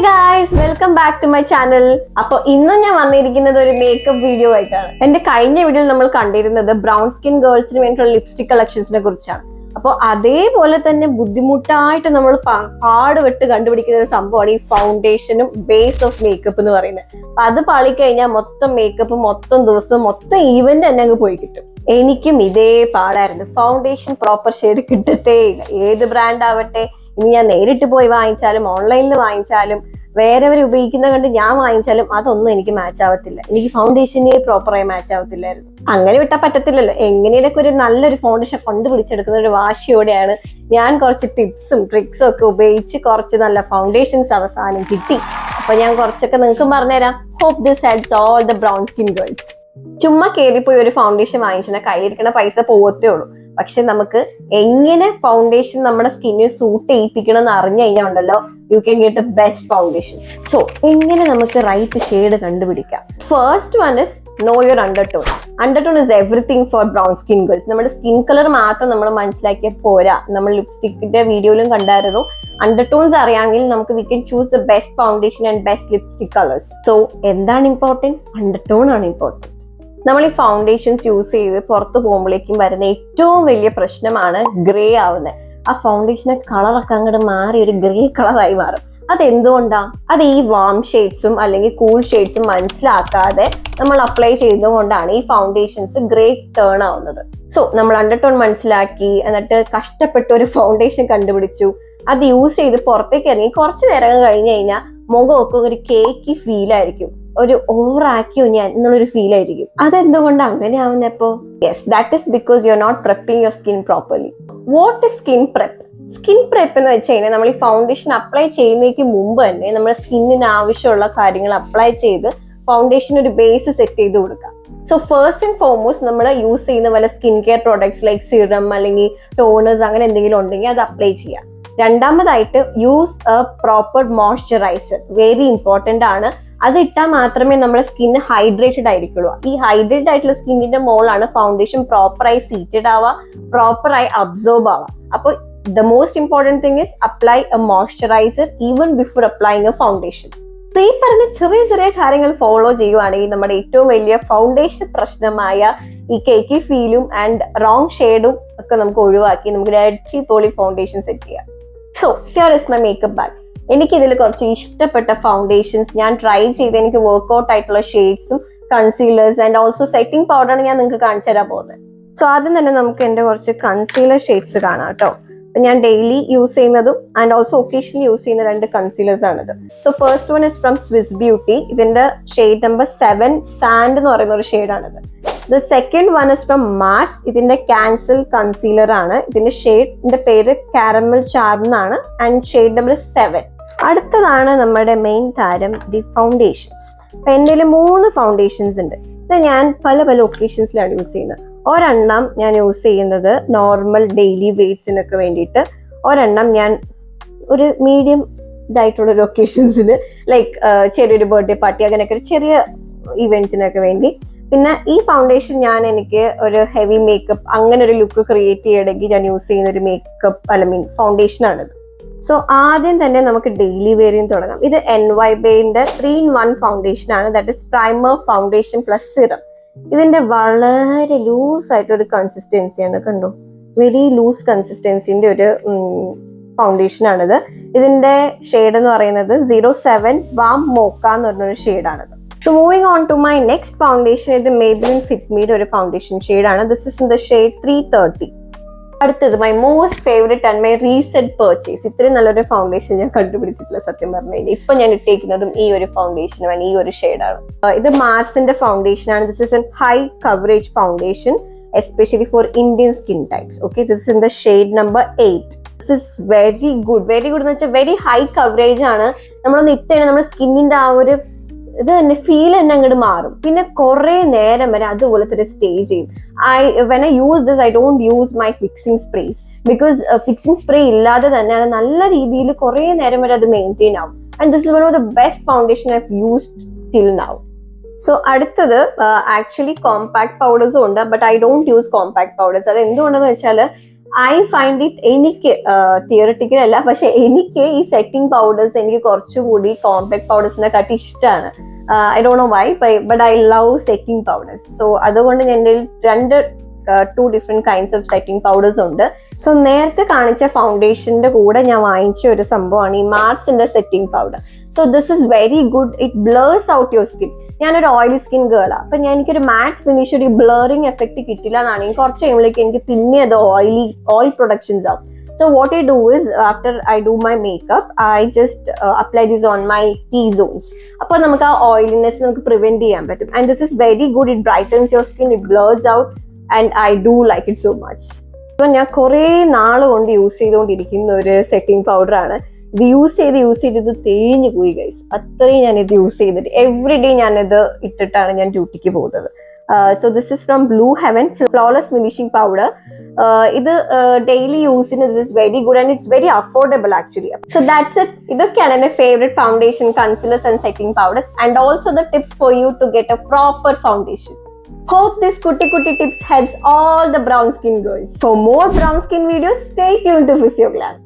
Guys, welcome back to my channel. അപ്പൊ ഇന്ന് ഞാൻ വന്നിരിക്കുന്നത് ഒരു മേക്കപ്പ് വീഡിയോ ആയിട്ടാണ്. എന്റെ കഴിഞ്ഞ വീഡിയോയിൽ നമ്മൾ കണ്ടിരുന്നത് ബ്രൗൺ സ്കിൻ ഗേൾസിന് വേണ്ടിയിട്ടുള്ള ലിപ്സ്റ്റിക് കളക്ഷൻസിനെ കുറിച്ചാണ്. അപ്പോൾ അതേപോലെ തന്നെ ബുദ്ധിമുട്ടായിട്ട് നമ്മൾ പാടുപെട്ട് കണ്ടുപിടിക്കുന്ന ഒരു സംഭവമാണ് ഈ ഫൗണ്ടേഷനും ബേസ് ഓഫ് മേക്കപ്പ് എന്ന് പറയുന്നത്. അപ്പൊ അത് പാളിക്കഴിഞ്ഞാൽ മൊത്തം മേക്കപ്പ് മൊത്തം ദിവസം മൊത്തം ഈവന്റ് തന്നെ അങ്ങ് പോയി കിട്ടും. എനിക്കും ഇതേ പാടായിരുന്നു. ഫൗണ്ടേഷൻ പ്രോപ്പർ ഷെയ്ഡ് കിട്ടത്തേ ഇല്ല. ഏത് ബ്രാൻഡ് ആവട്ടെ, ഇനി ഞാൻ നേരിട്ട് പോയി വാങ്ങിച്ചാലും ഓൺലൈനിൽ വാങ്ങിച്ചാലും വേറെ ഉപയോഗിക്കുന്ന കണ്ട് ഞാൻ വാങ്ങിച്ചാലും അതൊന്നും എനിക്ക് മാച്ച് ആവത്തില്ല. എനിക്ക് ഫൗണ്ടേഷനെ പ്രോപ്പറായി മാച്ച് ആവത്തില്ലായിരുന്നു. അങ്ങനെ വിട്ടാൽ പറ്റത്തില്ലല്ലോ. എങ്ങനെയൊക്കെ ഒരു നല്ലൊരു ഫൗണ്ടേഷൻ കണ്ടുപിടിച്ചെടുക്കുന്ന ഒരു വാശിയോടെയാണ് ഞാൻ കുറച്ച് ടിപ്സും ട്രിക്സും ഒക്കെ ഉപയോഗിച്ച് കുറച്ച് നല്ല ഫൗണ്ടേഷൻസ് അവസാനം കിട്ടി. അപ്പൊ ഞാൻ കുറച്ചൊക്കെ നിങ്ങൾക്ക് പറഞ്ഞുതരാം. Hope this helps all the brown skin girls. ചുമ്മാ കയറിപ്പോയി ഒരു ഫൗണ്ടേഷൻ വാങ്ങിച്ചാൽ കയ്യിരിക്കണ പൈസ പോവത്തേ ഉള്ളൂ. പക്ഷെ നമുക്ക് എങ്ങനെ ഫൗണ്ടേഷൻ നമ്മുടെ സ്കിന്നിന് സൂട്ട് ചെയ്യിപ്പിക്കണം എന്ന് അറിഞ്ഞു കഴിഞ്ഞാൽ ഉണ്ടല്ലോ, you can get A best foundation. So എങ്ങനെ നമുക്ക് റൈറ്റ് ഷെയ്ഡ് കണ്ടുപിടിക്കാം? First one is no your undertone. Undertone is everything for brown skin girls. നമ്മുടെ സ്കിൻ കളർ മാത്രം നമ്മൾ മനസ്സിലാക്കിയാൽ പോരാ. നമ്മൾ ലിപ്സ്റ്റിക്കിന്റെ വീഡിയോയിലും കണ്ടായിരുന്നു. അണ്ടർടോൺസ് അറിയാമെങ്കിൽ നമുക്ക് we can choose the best foundation and best lipstick colours. So എന്താണ് ഇമ്പോർട്ടൻറ്റ്? അണ്ടർടോൺ ആണ് ഇമ്പോർട്ടൻറ്റ്. നമ്മൾ ഈ ഫൗണ്ടേഷൻസ് യൂസ് ചെയ്ത് പുറത്ത് പോകുമ്പോഴേക്കും വരുന്ന ഏറ്റവും വലിയ പ്രശ്നമാണ് ഗ്രേ ആവുന്നത്. ആ ഫൗണ്ടേഷന്റെ കളറൊക്കെ അങ്ങോട്ട് മാറി ഒരു ഗ്രേ കളറായി മാറും. അതെന്തുകൊണ്ടാ? അത് ഈ വാം ഷെയ്ഡ്സും അല്ലെങ്കിൽ കൂൾ ഷെയ്ഡ്സും മനസ്സിലാക്കാതെ നമ്മൾ അപ്ലൈ ചെയ്യുന്നതുകൊണ്ടാണ് ഈ ഫൗണ്ടേഷൻസ് ഗ്രേ ടേൺ ആവുന്നത്. സോ നമ്മൾ അണ്ടർടോൺ മനസ്സിലാക്കി, എന്നിട്ട് കഷ്ടപ്പെട്ട് ഒരു ഫൗണ്ടേഷൻ കണ്ടുപിടിച്ചു, അത് യൂസ് ചെയ്ത് പുറത്തേക്ക് ഇറങ്ങി കുറച്ച് നേരം കഴിഞ്ഞ് കഴിഞ്ഞാൽ മുഖമൊക്കെ ഒരു കേക്കി ഫീൽ ആയിരിക്കും. ഒരു ഓവർ ആക്കിയോ ഞാൻ എന്നുള്ളൊരു ഫീൽ ആയിരിക്കും. അതെന്തുകൊണ്ട് അങ്ങനെ ആവുന്നപ്പോ? Yes, that is because you are not prepping your skin properly. What is skin prep? Skin prep എന്ന് വെച്ച് കഴിഞ്ഞാൽ നമ്മൾ ഈ ഫൗണ്ടേഷൻ അപ്ലൈ ചെയ്യുന്നതിന് മുമ്പ് തന്നെ നമ്മുടെ സ്കിന്നിന് ആവശ്യമുള്ള കാര്യങ്ങൾ അപ്ലൈ ചെയ്ത് ഫൗണ്ടേഷൻ ഒരു ബേസ് സെറ്റ് ചെയ്ത് കൊടുക്കാം. സോ ഫസ്റ്റ് ആൻഡ് ഫോർമോസ്റ്റ് നമ്മൾ യൂസ് ചെയ്യുന്ന വല്ല skin care products like serum അല്ലെങ്കിൽ ടോണേഴ്സ് അങ്ങനെ എന്തെങ്കിലും ഉണ്ടെങ്കിൽ അത് അപ്ലൈ ചെയ്യാം. രണ്ടാമതായിട്ട് use A proper moisturiser. Very important ആണ്. അത് ഇട്ടാൽ മാത്രമേ നമ്മുടെ സ്കിന്ന് ഹൈഡ്രേറ്റഡ് ആയിരിക്കുള്ളൂ. ഈ ഹൈഡ്രേറ്റഡ് ആയിട്ടുള്ള സ്കിന്നിന്റെ മോളാണ് ഫൗണ്ടേഷൻ പ്രോപ്പറായി സീറ്റഡ് ആവുക, പ്രോപ്പറായി അബ്സോർബ് ആവുക. അപ്പോൾ the most important thing is apply A moisturiser even before applying A foundation. ഈ പറഞ്ഞ ചെറിയ ചെറിയ കാര്യങ്ങൾ ഫോളോ ചെയ്യുവാണെങ്കിൽ നമ്മുടെ ഏറ്റവും വലിയ ഫൗണ്ടേഷൻ പ്രശ്നമായ ഈ കേക്കി ഫീലും ആൻഡ് റോങ് ഷെയ്ഡും ഒക്കെ നമുക്ക് ഒഴിവാക്കി നമുക്ക് അടിപൊളി ഫൗണ്ടേഷൻ സെറ്റ് ചെയ്യാം. So here is my makeup bag. എനിക്ക് ഇതിൽ കുറച്ച് ഇഷ്ടപ്പെട്ട ഫൗണ്ടേഷൻസ് ഞാൻ ട്രൈ ചെയ്ത് എനിക്ക് വർക്ക്ഔട്ട് ആയിട്ടുള്ള ഷെയ്ഡ്സും കൺസീലേഴ്സ് ആൻഡ് ഓൾസോ സെറ്റിംഗ് പൗഡറാണ് ഞാൻ നിങ്ങൾക്ക് കാണിച്ചു തരാൻ പോകുന്നത്. സോ ആദ്യം തന്നെ നമുക്ക് എൻ്റെ കുറച്ച് കൺസീലർ ഷെയ്ഡ്സ് കാണാം കേട്ടോ. അപ്പൊ ഞാൻ ഡെയിലി യൂസ് ചെയ്യുന്നതും ആൻഡ് ഓൾസോ ഒക്കേഷനിൽ യൂസ് ചെയ്യുന്ന രണ്ട് കൺസീലേഴ്സ് ആണിത്. So first one is from Swiss beauty. ഇതിന്റെ ഷെയ്ഡ് നമ്പർ 7 സാൻഡ് എന്ന് പറയുന്ന ഒരു ഷെയ്ഡാണിത്. The second one is from Mars. ഇതിന്റെ ക്യാൻസൽ കൺസീലർ ആണ്. ഇതിന്റെ ഷെയ്ഡിന്റെ പേര് കാരമൽ ചാർം എന്നാണ് ആൻഡ് ഷെയ്ഡ് നമ്പർ 7. അടുത്തതാണ് നമ്മുടെ മെയിൻ താരം ദി ഫൗണ്ടേഷൻസ്. അപ്പൊ എൻ്റെ 3 ഫൗണ്ടേഷൻസ് ഉണ്ട്. ഇത് ഞാൻ പല പല ഒക്കേഷൻസിലാണ് യൂസ് ചെയ്യുന്നത്. ഒരെണ്ണം ഞാൻ യൂസ് ചെയ്യുന്നത് നോർമൽ ഡെയിലി വെയ്റ്റ്സിനൊക്കെ വേണ്ടിയിട്ട്, ഒരെണ്ണം ഞാൻ ഒരു മീഡിയം ഇതായിട്ടുള്ള ഒരു ഒക്കേഷൻസിന് ലൈക്ക് ചെറിയൊരു ബർത്ത്ഡേ പാർട്ടി അങ്ങനെയൊക്കെ ഒരു ചെറിയ ഇവന്റ്സിനൊക്കെ വേണ്ടി. പിന്നെ ഈ ഫൗണ്ടേഷൻ ഞാൻ എനിക്ക് ഒരു ഹെവി മേക്കപ്പ് അങ്ങനെ ഒരു ലുക്ക് ക്രിയേറ്റ് ചെയ്യണമെങ്കിൽ ഞാൻ യൂസ് ചെയ്യുന്ന ഒരു മേക്കപ്പ് ഫൗണ്ടേഷൻ ആണിത്. സോ ആദ്യം തന്നെ നമുക്ക് ഡെയിലി വെയറിന് തുടങ്ങാം. ഇത് NYBന്റെ 3-in-1 ഫൗണ്ടേഷൻ ആണ്. That is primer, foundation plus serum. ഇതിന്റെ വളരെ ലൂസ് ആയിട്ടൊരു കൺസിസ്റ്റൻസിയാണ്. കണ്ടോ, വെരി ലൂസ് കൺസിസ്റ്റൻസിന്റെ ഒരു ഫൗണ്ടേഷൻ ആണിത്. ഇതിന്റെ ഷെയ്ഡ് എന്ന് പറയുന്നത് 07 വാം മോക്ക എന്ന് പറഞ്ഞൊരു ഷെയ്ഡാണിത്. So moving on to my next foundation. ഇത് Maybelline Fit Meയുടെ ഒരു ഫൗണ്ടേഷൻ ഷെയ്ഡാണ്. This is in the shade 330. അടുത്തത് my most favourite and my recent purchase. ഇത്രയും നല്ലൊരു ഫൗണ്ടേഷൻ ഞാൻ കണ്ടുപിടിച്ചിട്ടില്ല സത്യം പറഞ്ഞു കഴിഞ്ഞാൽ. ഇപ്പൊ ഞാൻ ഇട്ടേക്കുന്നതും ഈ ഒരു ഫൗണ്ടേഷനുമാണ്, ഈ ഒരു ഷെയ്ഡാണ്. ഇത് മാർസിന്റെ ഫൗണ്ടേഷൻ ആണ്. This is an high coverage foundation especially for Indian skin types. Okay, this is in the shade number 8. This is very good. Very good എന്ന് വെച്ചാൽ വെരി ഹൈ കവറേജ് ആണ്. നമ്മളൊന്ന് ഇട്ട് കഴിഞ്ഞാൽ നമ്മുടെ സ്കിന്നിന്റെ ആ ഒരു ഇത് തന്നെ ഫീൽ തന്നെ അങ്ങോട്ട് മാറും. പിന്നെ കുറെ നേരം വരെ അതുപോലത്തെ ഒരു സ്റ്റേ ചെയ്യും. When I use this I don't use my fixing sprays because fixing spray ഇല്ലാതെ തന്നെ അത് നല്ല രീതിയിൽ കുറെ നേരം വരെ അത് മെയിൻറ്റെയിൻ ആവും. And this is one of the best foundation eye have used till now. So അടുത്തത് ആക്ച്വലി കോമ്പാക്ട് പൗഡേഴ്സും ഉണ്ട്, but I don't use compact powders. അത് എന്തുകൊണ്ടെന്ന് വെച്ചാൽ ഐ ഫൈൻഡ് ഇറ്റ്, എനിക്ക് തിയറട്ടിക്കൽ അല്ല, പക്ഷെ എനിക്ക് ഈ സെറ്റിംഗ് പൗഡേഴ്സ് എനിക്ക് കുറച്ചുകൂടി കോമ്പാക്ട് പൗഡേഴ്സിനെ കാട്ടി ഇഷ്ടമാണ്. I don't know why, but I love setting powders. So അതുകൊണ്ട് എൻ്റെ രണ്ട് two different kinds of setting powders ഉണ്ട്. സോ നേരത്തെ കാണിച്ച ഫൗണ്ടേഷന്റെ കൂടെ ഞാൻ വാങ്ങിച്ച ഒരു സംഭവമാണ് ഈ മാർസിന്റെ setting powder. So this is very good, it blurs out your skin. ഞാനൊരു ഓയിലി സ്കിൻ ഗേളാണ്, അപ്പൊ എനിക്കൊരു മാറ്റ് ഫിനിഷ്, ഒരു ബ്ലറിങ് എഫക്ട് കിട്ടില്ല എന്നാണെങ്കിൽ കുറച്ച് കഴിയുമ്പോഴേക്ക് എനിക്ക് പിന്നെ അത് ഓയിൽ പ്രൊഡക്ഷൻസ് ആവും. So what I do is, after I do my makeup, I just apply this on my T-zones. അപ്പോൾ നമുക്ക് ആ oiliness നമുക്ക് prevent ചെയ്യാൻ പറ്റും. And this is very good, it brightens your skin, it blurs out, and I do like it so much. അപ്പോൾ ഞാൻ കുറേ നാൾ കൊണ്ട് യൂസ് ചെയ്തുകൊണ്ടിരിക്കുന്ന ഒരു സെറ്റിംഗ് പൗഡറാണ് ഇത്. യൂസ് ചെയ്ത് ഇത് തേഞ്ഞു പോയി ഗൈസ്, അത്രയും ഞാൻ ഇത് യൂസ് ചെയ്തിട്ട് എവറി ഡേ ഞാനിത് ഇട്ടിട്ടാണ് ഞാൻ ഡ്യൂട്ടിക്ക് പോകുന്നത്. So this is from Blue Heaven Flawless Finishing Powder. ഇത് ഡെയിലി യൂസിന് this is very good and it's very affordable actually. So that's it. ഇതൊക്കെയാണ് എൻ്റെ favourite foundation, concealers and setting powders, and also the tips for you to get a proper foundation. Hope this kutti tips helps all the brown skin girls. For more brown skin videos, stay tuned to Physioglam.